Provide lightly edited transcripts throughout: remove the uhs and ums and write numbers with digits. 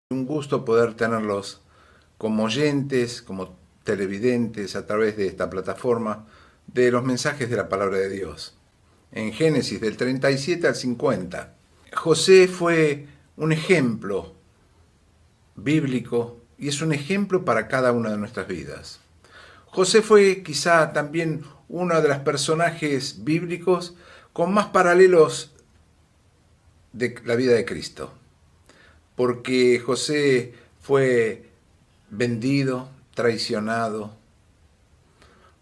Un gusto poder tenerlos como oyentes, como televidentes a través de esta plataforma de los mensajes de la palabra de Dios. En Génesis del 37 al 50, José fue un ejemplo bíblico y es un ejemplo para cada una de nuestras vidas. José fue quizá también uno de los personajes bíblicos con más paralelos de la vida de Cristo, porque José fue vendido, traicionado,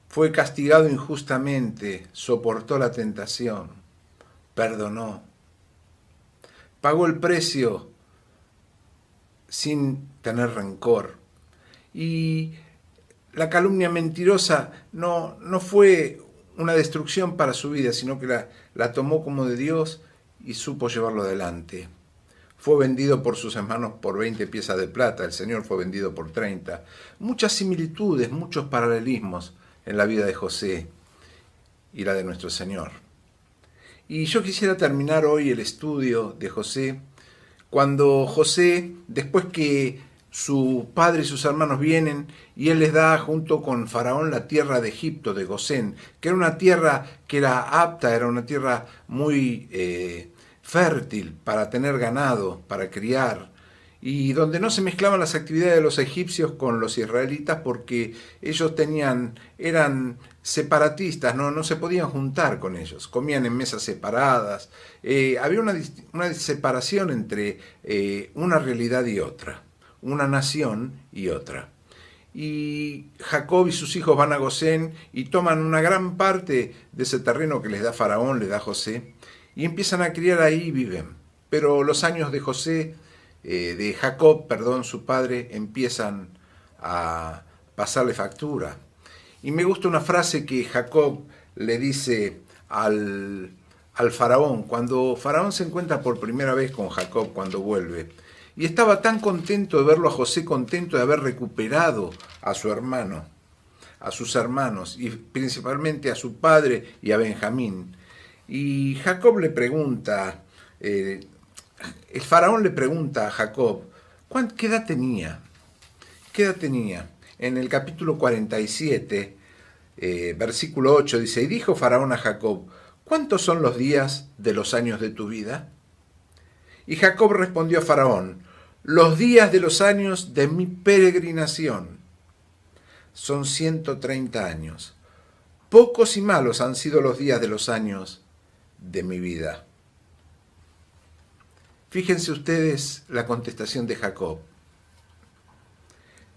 fue castigado injustamente, soportó la tentación, perdonó, pagó el precio sin tener rencor. Y la calumnia mentirosa no fue una destrucción para su vida, sino que la tomó como de Dios y supo llevarlo adelante. Fue vendido por sus hermanos por 20 piezas de plata, el Señor fue vendido por 30. Muchas similitudes, muchos paralelismos en la vida de José y la de nuestro Señor. Y yo quisiera terminar hoy el estudio de José cuando José, después que su padre y sus hermanos vienen y él les da junto con Faraón la tierra de Egipto, de Gosén, que era una tierra que era apta, era una tierra muy fértil para tener ganado, para criar, y donde no se mezclaban las actividades de los egipcios con los israelitas porque ellos eran separatistas, no se podían juntar con ellos, comían en mesas separadas, había una separación entre una realidad y otra, una nación y otra. Y Jacob y sus hijos van a Gosén y toman una gran parte de ese terreno que les da Faraón, les da José, y empiezan a criar ahí y viven. Pero los años de de Jacob, perdón, su padre, empiezan a pasarle factura. Y me gusta una frase que Jacob le dice al faraón, cuando Faraón se encuentra por primera vez con Jacob cuando vuelve. Y estaba tan contento de verlo a José, contento de haber recuperado a su hermano, a sus hermanos, y principalmente a su padre y a Benjamín. Y Jacob le pregunta, el faraón le pregunta a Jacob, ¿qué edad tenía? ¿Qué edad tenía? En el capítulo 47, versículo 8 dice, y dijo Faraón a Jacob, ¿cuántos son los días de los años de tu vida? Y Jacob respondió a Faraón, los días de los años de mi peregrinación son 130 años. Pocos y malos han sido los días de los años de mi vida. Fíjense ustedes la contestación de Jacob.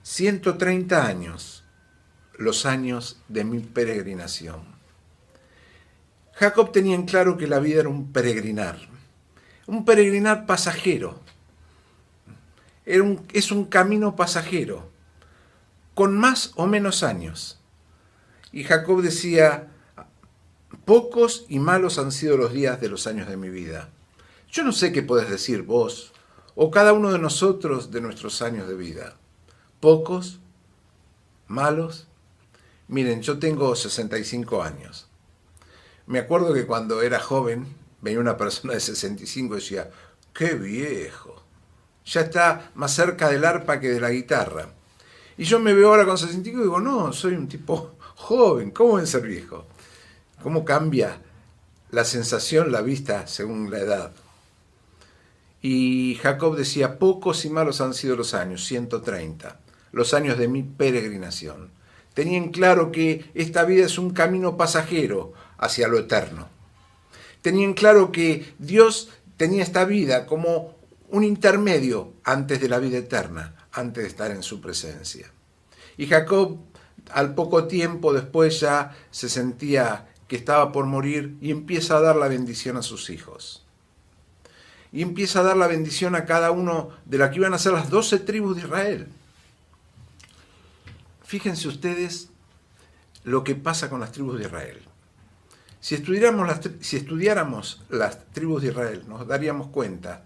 130 años, los años de mi peregrinación. Jacob tenía en claro que la vida era un peregrinar pasajero. Es un camino pasajero, con más o menos años. Y Jacob decía, pocos y malos han sido los días de los años de mi vida. Yo no sé qué podés decir vos, o cada uno de nosotros de nuestros años de vida. Pocos, malos. Miren, yo tengo 65 años. Me acuerdo que cuando era joven, venía una persona de 65 y decía, ¡qué viejo! Ya está más cerca del arpa que de la guitarra. Y yo me veo ahora con 65 y digo, no, soy un tipo joven, ¿cómo voy a ser viejo? ¿Cómo cambia la sensación, la vista según la edad? Y Jacob decía, pocos y malos han sido los años, 130, los años de mi peregrinación. Tenían claro que esta vida es un camino pasajero hacia lo eterno. Tenían claro que Dios tenía esta vida como un intermedio antes de la vida eterna, antes de estar en su presencia. Y Jacob, al poco tiempo después, ya se sentía que estaba por morir y empieza a dar la bendición a sus hijos. Y empieza a dar la bendición a cada uno de la que iban a ser las 12 tribus de Israel. Fíjense ustedes lo que pasa con las tribus de Israel. Si estudiáramos las tribus de Israel, nos daríamos cuenta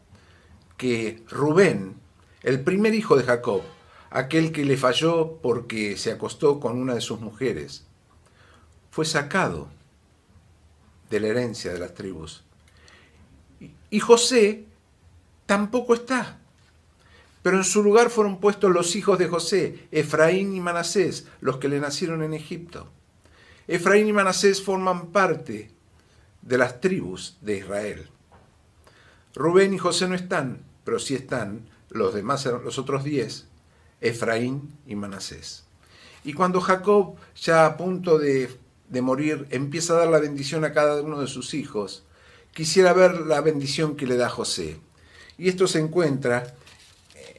que Rubén, el primer hijo de Jacob, aquel que le falló porque se acostó con una de sus mujeres, fue sacado de la herencia de las tribus. Y José tampoco está. Pero en su lugar fueron puestos los hijos de José, Efraín y Manasés, los que le nacieron en Egipto. Efraín y Manasés forman parte de las tribus de Israel. Rubén y José no están, pero sí están los otros 10, Efraín y Manasés. Y cuando Jacob, ya a punto de morir, empieza a dar la bendición a cada uno de sus hijos, quisiera ver la bendición que le da José. Y esto se encuentra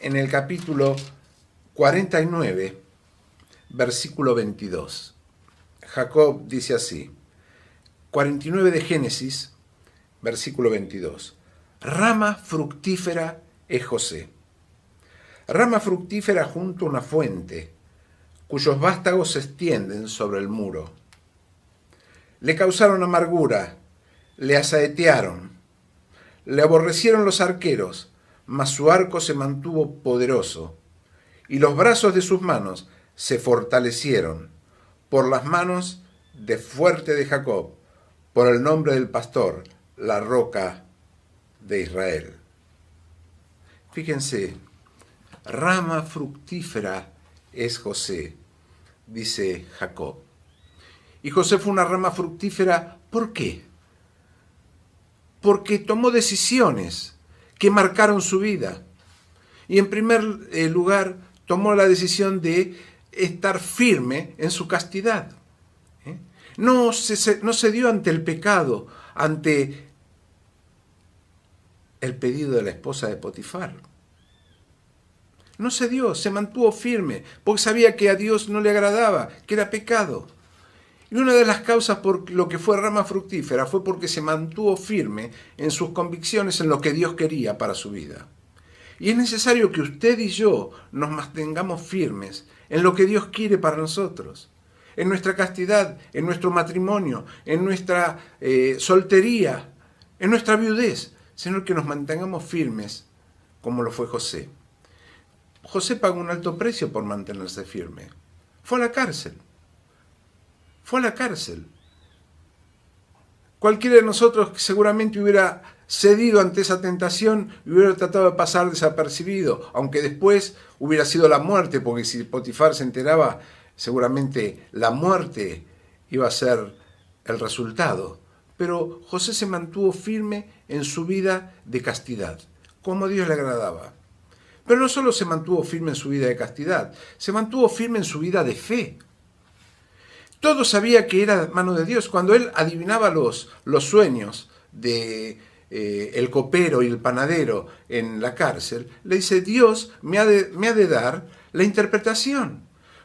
en el capítulo 49, versículo 22. Jacob dice así, 49 de Génesis, versículo 22. Rama fructífera es José. Rama fructífera junto a una fuente, cuyos vástagos se extienden sobre el muro. Le causaron amargura, le asaetearon, le aborrecieron los arqueros, mas su arco se mantuvo poderoso, y los brazos de sus manos se fortalecieron por las manos de fuerte de Jacob, por el nombre del pastor, la roca de Israel. Fíjense, rama fructífera es José, dice Jacob. Y José fue una rama fructífera, ¿por qué? Porque tomó decisiones que marcaron su vida. Y en primer lugar, tomó la decisión de estar firme en su castidad. No se dio ante el pecado, ante el pedido de la esposa de Potifar. No se dio, se mantuvo firme, porque sabía que a Dios no le agradaba, que era pecado. Y una de las causas por lo que fue rama fructífera fue porque se mantuvo firme en sus convicciones en lo que Dios quería para su vida. Y es necesario que usted y yo nos mantengamos firmes en lo que Dios quiere para nosotros. En nuestra castidad, en nuestro matrimonio, en nuestra soltería, en nuestra viudez, sino que nos mantengamos firmes como lo fue José. José pagó un alto precio por mantenerse firme. Fue a la cárcel. Fue a la cárcel. Cualquiera de nosotros seguramente hubiera cedido ante esa tentación y hubiera tratado de pasar desapercibido, aunque después hubiera sido la muerte, porque si Potifar se enteraba, seguramente la muerte iba a ser el resultado. Pero José se mantuvo firme en su vida de castidad, como a Dios le agradaba. Pero no solo se mantuvo firme en su vida de castidad, se mantuvo firme en su vida de fe. Todo sabía que era mano de Dios. Cuando él adivinaba los sueños de el copero y el panadero en la cárcel, le dice, Dios me ha de dar la interpretación.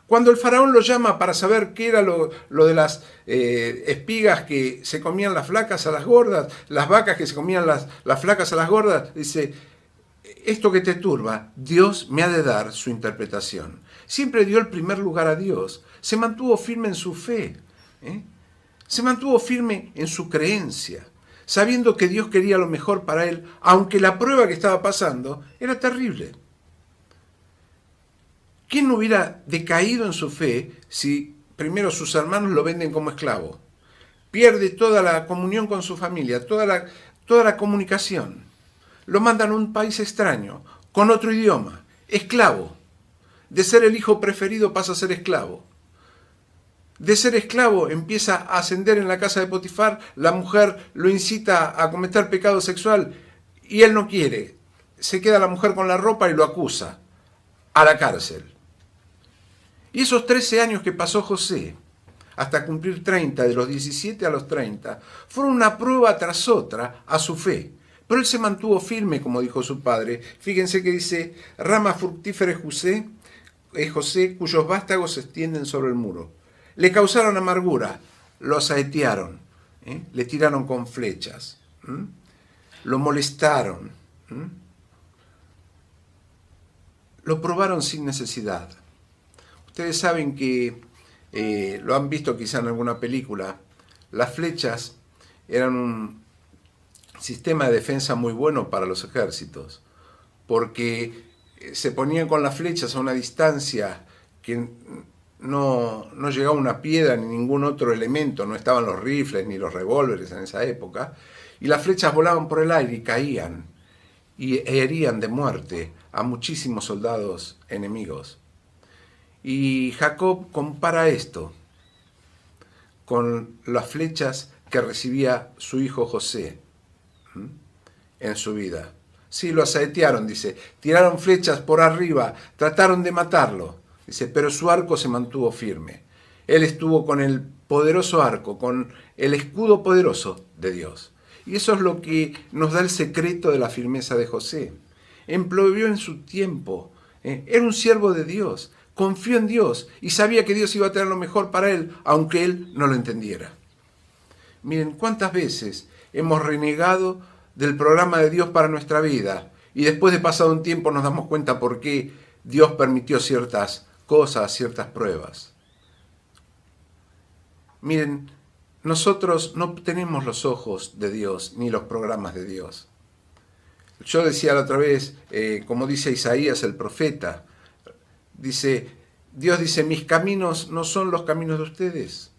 Cuando el faraón lo llama para saber qué era lo de las espigas que se comían las flacas a las gordas, las vacas que se comían las flacas a las gordas, dice, esto que te turba, Dios me ha de dar su interpretación. Siempre dio el primer lugar a Dios. Se mantuvo firme en su fe. Se mantuvo firme en su creencia, sabiendo que Dios quería lo mejor para él, aunque la prueba que estaba pasando era terrible. ¿Quién no hubiera decaído en su fe si primero sus hermanos lo venden como esclavo? Pierde toda la comunión con su familia, toda la comunicación. Lo mandan a un país extraño, con otro idioma, esclavo. De ser el hijo preferido pasa a ser esclavo. De ser esclavo empieza a ascender en la casa de Potifar, la mujer lo incita a cometer pecado sexual y él no quiere. Se queda la mujer con la ropa y lo acusa a la cárcel. Y esos 13 años que pasó José, hasta cumplir 30, de los 17 a los 30, fueron una prueba tras otra a su fe. Pero él se mantuvo firme, como dijo su padre. Fíjense que dice, rama fructífera es José, cuyos vástagos se extienden sobre el muro. Le causaron amargura, lo asaetearon, le tiraron con flechas, lo molestaron, lo probaron sin necesidad. Ustedes saben que, lo han visto quizá en alguna película, las flechas eran un sistema de defensa muy bueno para los ejércitos, porque se ponían con las flechas a una distancia que no llegaba una piedra ni ningún otro elemento, no estaban los rifles ni los revólveres en esa época, y las flechas volaban por el aire y caían. y herían de muerte a muchísimos soldados enemigos. Y Jacob compara esto con las flechas que recibía su hijo José en su vida. Sí, lo asaetearon, dice, tiraron flechas por arriba, trataron de matarlo, dice, pero su arco se mantuvo firme. Él estuvo con el poderoso arco, con el escudo poderoso de Dios. Y eso es lo que nos da el secreto de la firmeza de José. Empleó en su tiempo, era un siervo de Dios, confió en Dios y sabía que Dios iba a tener lo mejor para él, aunque él no lo entendiera. Miren, cuántas veces hemos renegado del programa de Dios para nuestra vida y después de pasado un tiempo nos damos cuenta por qué Dios permitió ciertas cosas, ciertas pruebas. Miren, nosotros no tenemos los ojos de Dios ni los programas de Dios. Yo decía la otra vez, como dice Isaías el profeta, Dios dice, mis caminos no son los caminos de ustedes.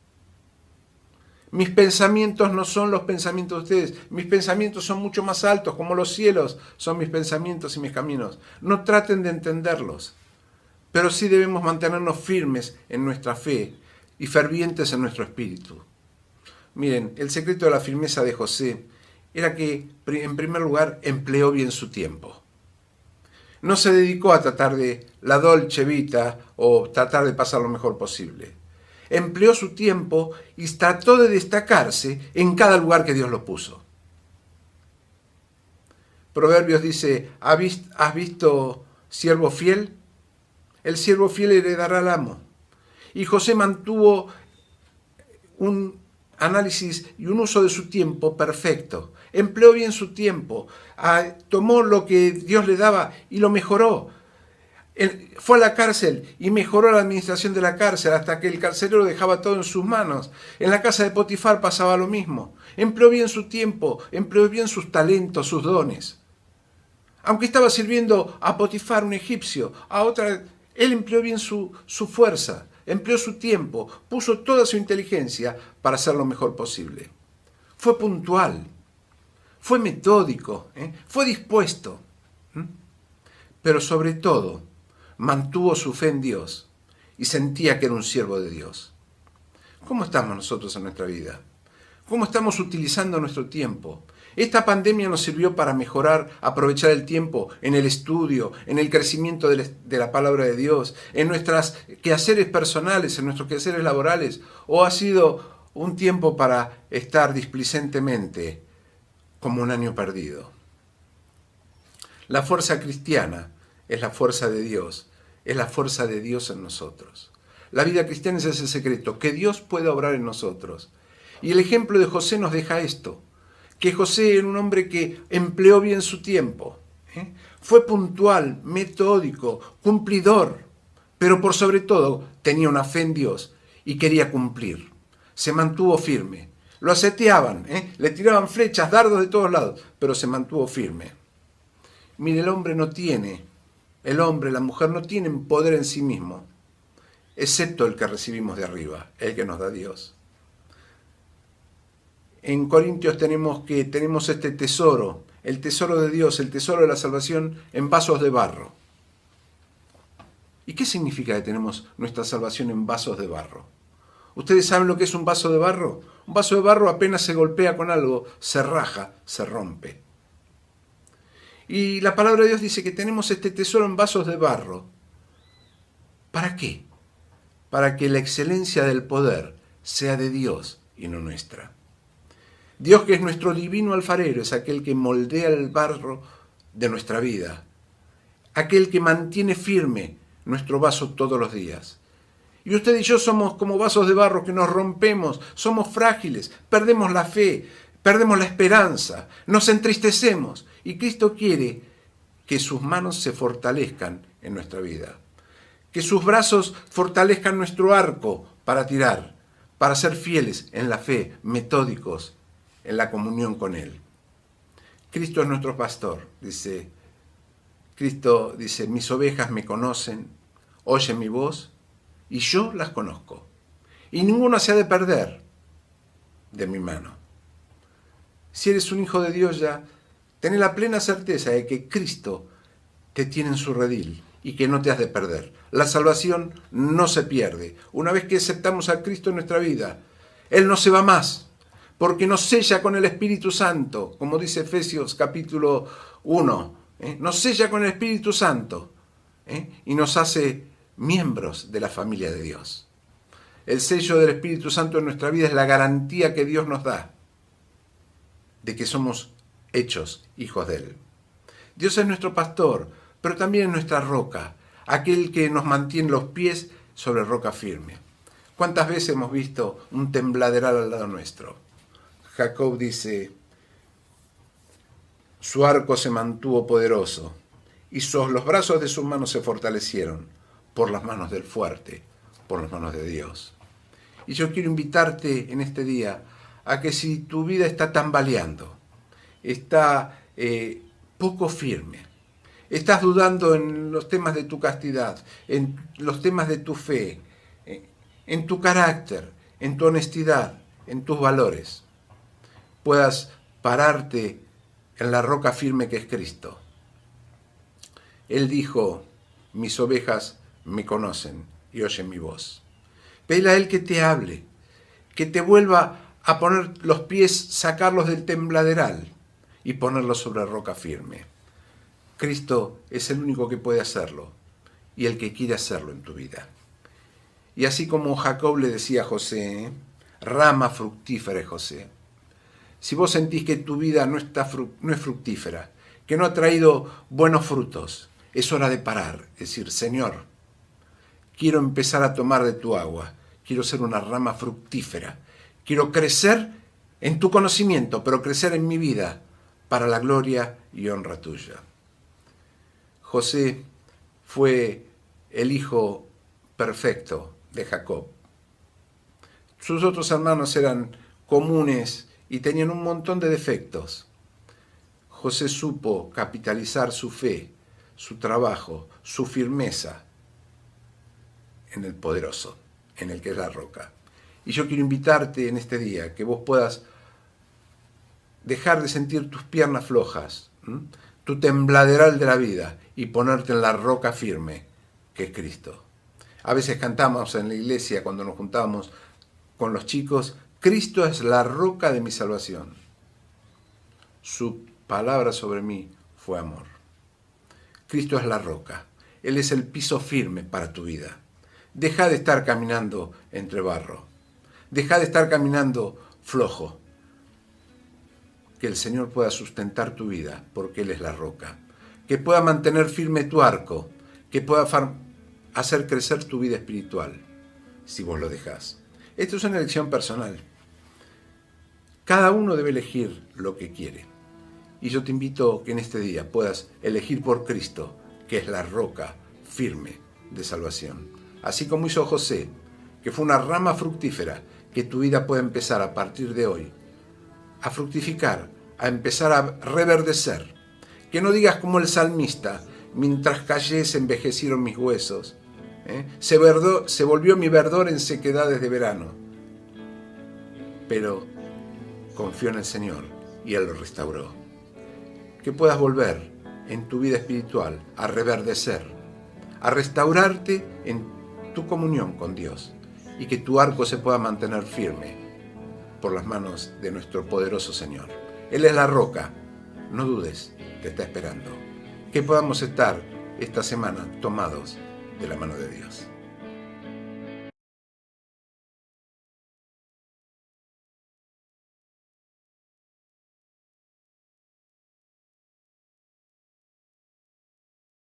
Mis pensamientos no son los pensamientos de ustedes. Mis pensamientos son mucho más altos, como los cielos son mis pensamientos y mis caminos. No traten de entenderlos, pero sí debemos mantenernos firmes en nuestra fe y fervientes en nuestro espíritu. Miren, el secreto de la firmeza de José era que, en primer lugar, empleó bien su tiempo. No se dedicó a tratar de la dolce vita o tratar de pasar lo mejor posible. Empleó su tiempo y trató de destacarse en cada lugar que Dios lo puso. Proverbios dice, ¿has visto siervo fiel? El siervo fiel heredará al amo. Y José mantuvo un análisis y un uso de su tiempo perfecto. Empleó bien su tiempo, tomó lo que Dios le daba y lo mejoró. Fue a la cárcel y mejoró la administración de la cárcel hasta que el carcelero dejaba todo en sus manos. En la casa de Potifar pasaba lo mismo. Empleó bien su tiempo, empleó bien sus talentos, sus dones. Aunque estaba sirviendo a Potifar, un egipcio, él empleó bien su fuerza, empleó su tiempo, puso toda su inteligencia para hacer lo mejor posible. Fue puntual, fue metódico, fue dispuesto, pero sobre todo mantuvo su fe en Dios y sentía que era un siervo de Dios. ¿Cómo estamos nosotros en nuestra vida? ¿Cómo estamos utilizando nuestro tiempo? Esta pandemia nos sirvió para mejorar, aprovechar el tiempo en el estudio, en el crecimiento de la palabra de Dios, en nuestros quehaceres personales, en nuestros quehaceres laborales, o ha sido un tiempo para estar displicentemente como un año perdido. La fuerza cristiana es la fuerza de Dios, es la fuerza de Dios en nosotros. La vida cristiana es ese secreto, que Dios puede obrar en nosotros. Y el ejemplo de José nos deja esto, que José era un hombre que empleó bien su tiempo, fue puntual, metódico, cumplidor, pero por sobre todo tenía una fe en Dios y quería cumplir. Se mantuvo firme. Lo aseteaban, le tiraban flechas, dardos de todos lados, pero se mantuvo firme. Mire, el hombre, la mujer no tienen poder en sí mismo, excepto el que recibimos de arriba, el que nos da Dios. En Corintios tenemos este tesoro, el tesoro de Dios, el tesoro de la salvación en vasos de barro. ¿Y qué significa que tenemos nuestra salvación en vasos de barro? ¿Ustedes saben lo que es un vaso de barro? Un vaso de barro apenas se golpea con algo, se raja, se rompe. Y la palabra de Dios dice que tenemos este tesoro en vasos de barro. ¿Para qué? Para que la excelencia del poder sea de Dios y no nuestra. Dios, que es nuestro divino alfarero, es aquel que moldea el barro de nuestra vida, aquel que mantiene firme nuestro vaso todos los días. Y usted y yo somos como vasos de barro que nos rompemos, somos frágiles, perdemos la fe, perdemos la esperanza, nos entristecemos. Y Cristo quiere que sus manos se fortalezcan en nuestra vida, que sus brazos fortalezcan nuestro arco para tirar, para ser fieles en la fe, metódicos en la comunión con Él. Cristo es nuestro pastor, Cristo dice, mis ovejas me conocen, oyen mi voz y yo las conozco. Y ninguna se ha de perder de mi mano. Si eres un hijo de Dios ya, Tené la plena certeza de que Cristo te tiene en su redil y que no te has de perder. La salvación no se pierde. Una vez que aceptamos a Cristo en nuestra vida, Él no se va más, porque nos sella con el Espíritu Santo, como dice Efesios capítulo 1, nos sella con el Espíritu Santo y nos hace miembros de la familia de Dios. El sello del Espíritu Santo en nuestra vida es la garantía que Dios nos da de que somos hechos hijos de Él. Dios es nuestro pastor, pero también es nuestra roca, aquel que nos mantiene los pies sobre roca firme. ¿Cuántas veces hemos visto un tembladeral al lado nuestro? Jacob dice, su arco se mantuvo poderoso y los brazos de sus manos se fortalecieron por las manos del fuerte, por las manos de Dios. Y yo quiero invitarte en este día a que si tu vida está tambaleando, está poco firme, estás dudando en los temas de tu castidad, en los temas de tu fe, en tu carácter, en tu honestidad, en tus valores, puedas pararte en la roca firme que es Cristo. Él dijo, mis ovejas me conocen y oyen mi voz. Pedile a Él que te hable, que te vuelva a poner los pies, sacarlos del tembladeral y ponerlos sobre roca firme. Cristo es el único que puede hacerlo y el que quiere hacerlo en tu vida. Y así como Jacob le decía a José, rama fructífera es José. Si vos sentís que tu vida no es fructífera, que no ha traído buenos frutos, es hora de parar, es decir, Señor, quiero empezar a tomar de tu agua, quiero ser una rama fructífera, quiero crecer en tu conocimiento, pero crecer en mi vida para la gloria y honra tuya. José fue el hijo perfecto de Jacob. Sus otros hermanos eran comunes y tenían un montón de defectos. José supo capitalizar su fe, su trabajo, su firmeza en el poderoso, en el que es la roca. Y yo quiero invitarte en este día que vos puedas dejar de sentir tus piernas flojas, tu tembladeral de la vida y ponerte en la roca firme que es Cristo. A veces cantamos en la iglesia cuando nos juntábamos con los chicos, Cristo es la roca de mi salvación. Su palabra sobre mí fue amor. Cristo es la roca. Él es el piso firme para tu vida. Deja de estar caminando entre barro. Deja de estar caminando flojo. Que el Señor pueda sustentar tu vida, porque Él es la roca. Que pueda mantener firme tu arco. Que pueda hacer crecer tu vida espiritual, si vos lo dejás. Esto es una elección personal. Cada uno debe elegir lo que quiere. Y yo te invito que en este día puedas elegir por Cristo, que es la roca firme de salvación. Así como hizo José, que fue una rama fructífera, que tu vida pueda empezar a partir de hoy a fructificar, a empezar a reverdecer. Que no digas como el salmista, mientras callé se envejecieron mis huesos. Se volvió mi verdor en sequedades de verano. Pero confió en el Señor y Él lo restauró. Que puedas volver en tu vida espiritual a reverdecer, a restaurarte en tu comunión con Dios y que tu arco se pueda mantener firme por las manos de nuestro poderoso Señor. Él es la roca, no dudes, te está esperando. Que podamos estar esta semana tomados de la mano de Dios.